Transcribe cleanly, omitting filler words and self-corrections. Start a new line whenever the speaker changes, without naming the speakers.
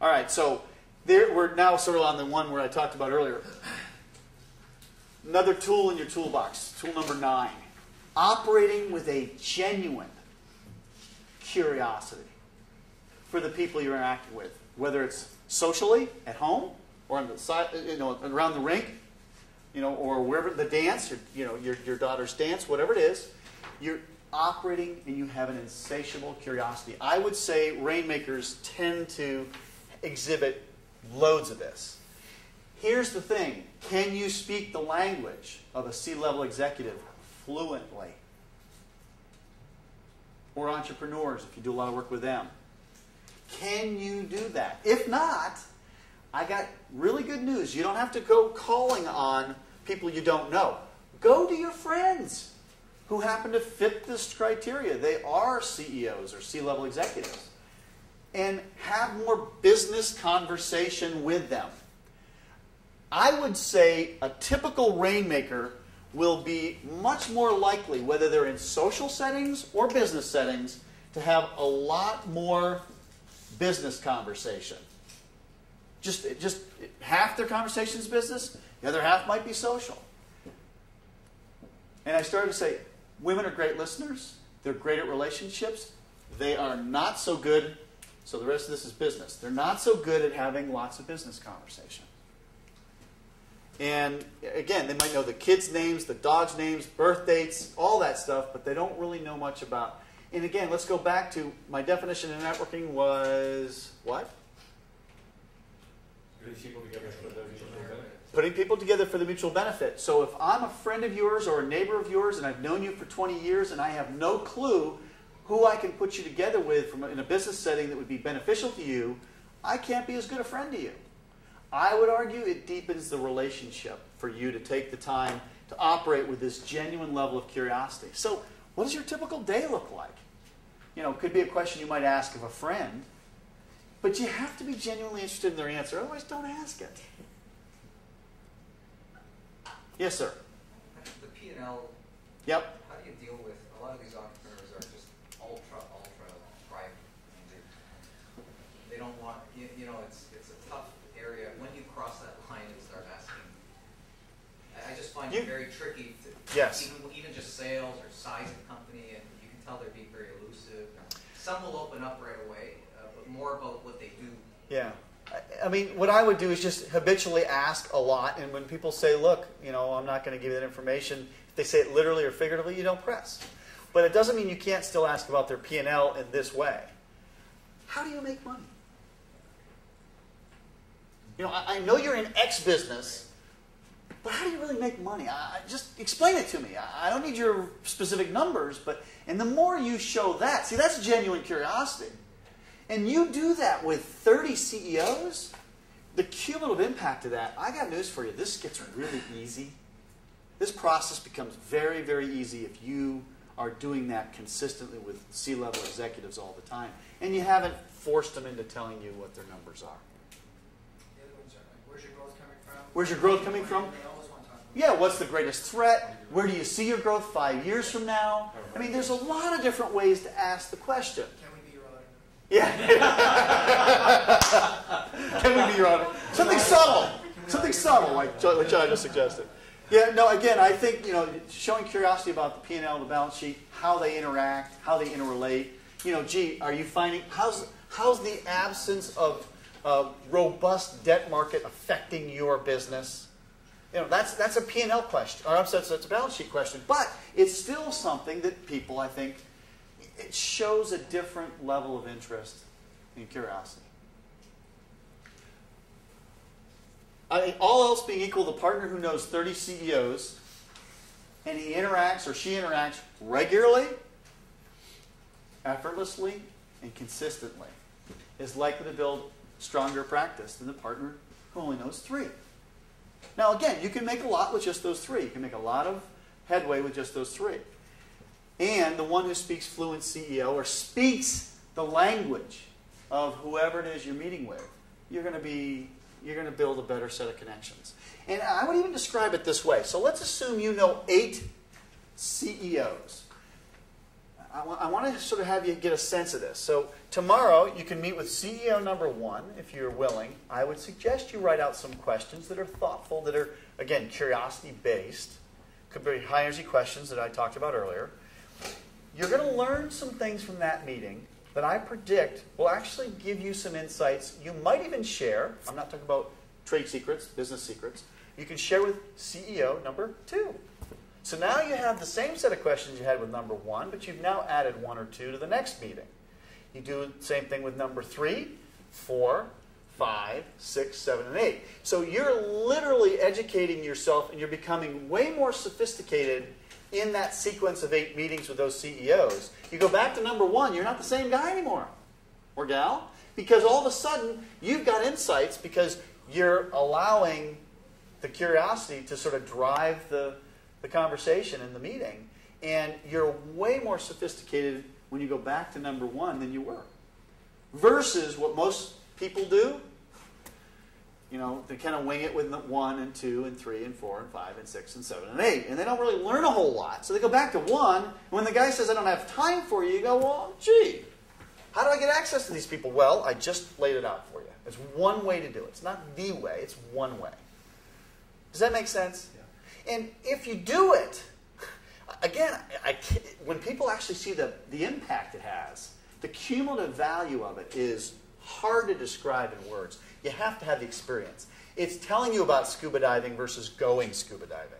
All right, so we're now sort of on the one where I talked about earlier. Another tool in your toolbox, tool number 9. Operating with a genuine curiosity for the people you're interacting with, whether it's socially at home or on the side, around the rink, or wherever the dance, your daughter's dance, whatever it is. You're operating and you have an insatiable curiosity. I would say Rainmakers tend to exhibit loads of this. Here's the thing. Can you speak the language of a C-level executive fluently? Or entrepreneurs, if you do a lot of work with them. Can you do that? If not, I got really good news. You don't have to go calling on people you don't know. Go to your friends who happen to fit this criteria. They are CEOs or C-level executives. And have more business conversation with them. I would say a typical Rainmaker will be much more likely, whether they're in social settings or business settings, to have a lot more business conversation. Just half their conversation is business, the other half might be social. And I started to say, women are great listeners, they're great at relationships, they are not so good, so the rest of this is business, they're not so good at having lots of business conversation. And again, they might know the kids' names, the dogs' names, birth dates, all that stuff, but they don't really know much about. And again, let's go back to my definition of networking was what? Putting people together for the mutual benefit. So if I'm a friend of yours or a neighbor of yours and I've known you for 20 years and I have no clue who I can put you together with in a business setting that would be beneficial to you, I can't be as good a friend to you. I would argue it deepens the relationship for you to take the time to operate with this genuine level of curiosity. So what does your typical day look like? It could be a question you might ask of a friend, but you have to be genuinely interested in their answer. Otherwise, don't ask it. Yes, sir?
The P&L,
yep.
How do you deal with, a lot of these entrepreneurs are just ultra private. They don't want, it's a tough area. When you cross that line and start asking, I just find it very tricky to,
yes.
even just sales or size of company, and you can tell they're being very elusive. Some will open up right away, but more about what they do.
Yeah. I mean, what I would do is just habitually ask a lot, and when people say, look, I'm not going to give you that information, if they say it literally or figuratively, you don't press. But it doesn't mean you can't still ask about their P&L in this way. How do you make money? I know you're in X business, but how do you really make money? Just explain it to me. I don't need your specific numbers, and the more you show that, see, that's genuine curiosity. And you do that with 30 CEOs, the cumulative impact of that, I got news for you, this gets really easy. This process becomes very, very easy if you are doing that consistently with C-level executives all the time. And you haven't forced them into telling you what their numbers are.
The other ones are like, where's your growth coming from?
Where's your growth coming from?
They always want to talk about
Yeah, what's the greatest threat? Where do you see your growth 5 years from now? I mean, there's a lot of different ways to ask the question.
Can we be your auditor?
Yeah. Can we be your auditor? Something subtle. Something subtle, like I just suggested. Yeah, no, again, I think, showing curiosity about the P&L, the balance sheet, how they interact, how they interrelate. Gee, are you finding, how's the absence of a robust debt market affecting your business? That's a P&L question, or I'm sorry, it's a balance sheet question, but it's still something that people, I think, it shows a different level of interest and curiosity. All else being equal, the partner who knows 30 CEOs and he interacts or she interacts regularly, effortlessly, and consistently is likely to build stronger practice than the partner who only knows 3. Now again, you can make a lot with just those 3. You can make a lot of headway with just those 3. And the one who speaks fluent CEO or speaks the language of whoever it is you're meeting with, you're going to build a better set of connections. And I would even describe it this way. So let's assume you know 8 CEOs. I want to sort of have you get a sense of this. So tomorrow you can meet with CEO number 1 if you're willing. I would suggest you write out some questions that are thoughtful, that are, again, curiosity-based. Could be high-energy questions that I talked about earlier. You're going to learn some things from that meeting that I predict will actually give you some insights you might even share. I'm not talking about trade secrets, business secrets. You can share with CEO number 2. So now you have the same set of questions you had with number 1, but you've now added 1 or 2 to the next meeting. You do the same thing with number 3, 4, 5, 6, 7, and 8. So you're literally educating yourself, and you're becoming way more sophisticated in that sequence of 8 meetings with those CEOs. You go back to number 1, you're not the same guy anymore, or gal, because all of a sudden you've got insights because you're allowing the curiosity to sort of drive the conversation in the meeting. And you're way more sophisticated when you go back to number 1 than you were. Versus what most people do, you know, they kind of wing it with 1 and 2 and 3 and 4 and 5 and 6 and 7 and 8. And they don't really learn a whole lot. So they go back to 1. And when the guy says, I don't have time for you, you go, well, gee, how do I get access to these people? Well, I just laid it out for you. It's one way to do it. It's not the way. It's one way. Does that make sense? Yeah. And if you do it, again, when people actually see the impact it has, the cumulative value of it is hard to describe in words. You have to have the experience. It's telling you about scuba diving versus going scuba diving.